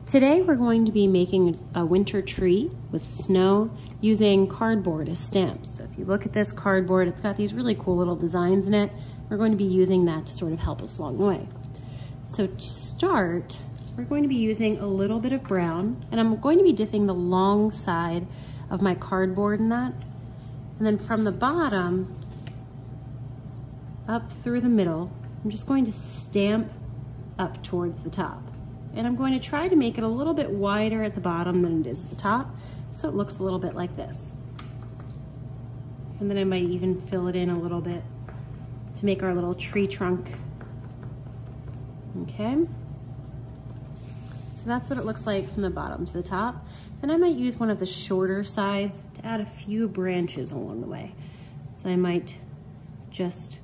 Today we're going to be making a winter tree with snow using cardboard as stamps. So if you look at this cardboard, it's got these really cool little designs in it. We're going to be using that to sort of help us along the way. So to start, we're going to be using a little bit of brown, and I'm going to be dipping the long side of my cardboard in that. And then from the bottom up through the middle, I'm just going to stamp up towards the top. And I'm going to try to make it a little bit wider at the bottom than it is at the top, so it looks a little bit like this. And then I might even fill it in a little bit to make our little tree trunk. Okay. So that's what it looks like from the bottom to the top. Then I might use one of the shorter sides to add a few branches along the way. So I might just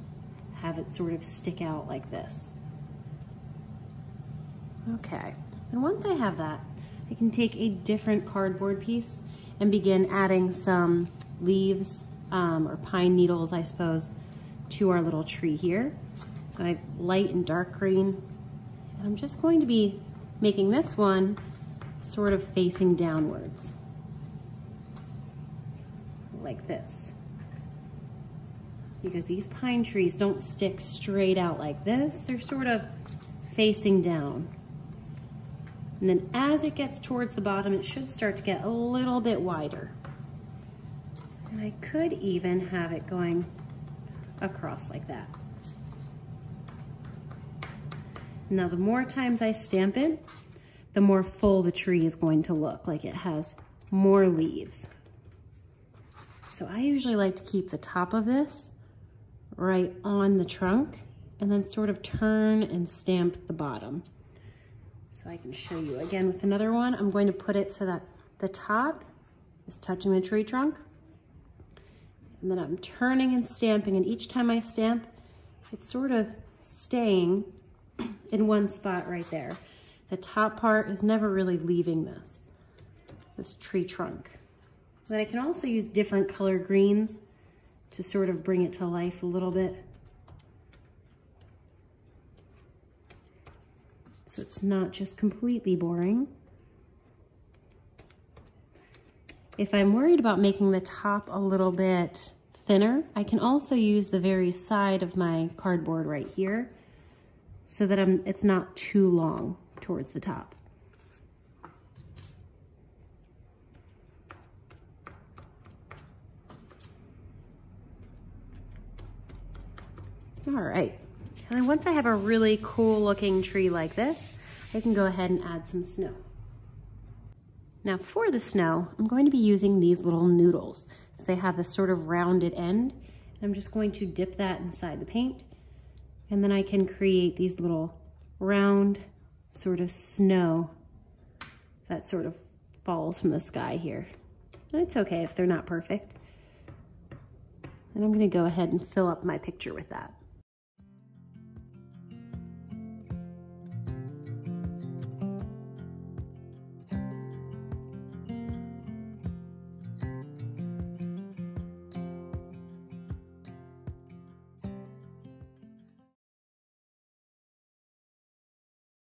have it sort of stick out like this. Okay, and once I have that, I can take a different cardboard piece and begin adding some leaves or pine needles, I suppose, to our little tree here. So I have light and dark green, and I'm just going to be making this one sort of facing downwards, like this. Because these pine trees don't stick straight out like this, they're sort of facing down. And then as it gets towards the bottom, it should start to get a little bit wider. And I could even have it going across like that. Now, the more times I stamp it, the more full the tree is going to look, like it has more leaves. So I usually like to keep the top of this right on the trunk and then sort of turn and stamp the bottom. So I can show you again with another one. I'm going to put it so that the top is touching the tree trunk. And then I'm turning and stamping, and each time I stamp, it's sort of staying in one spot right there. The top part is never really leaving this tree trunk. Then I can also use different color greens to sort of bring it to life a little bit. So it's not just completely boring. If I'm worried about making the top a little bit thinner, I can also use the very side of my cardboard right here so that it's not too long towards the top. All right. And then once I have a really cool looking tree like this, I can go ahead and add some snow. Now for the snow, I'm going to be using these little noodles. So they have a sort of rounded end. I'm just going to dip that inside the paint, and then I can create these little round sort of snow that sort of falls from the sky here. And it's okay if they're not perfect. And I'm gonna go ahead and fill up my picture with that.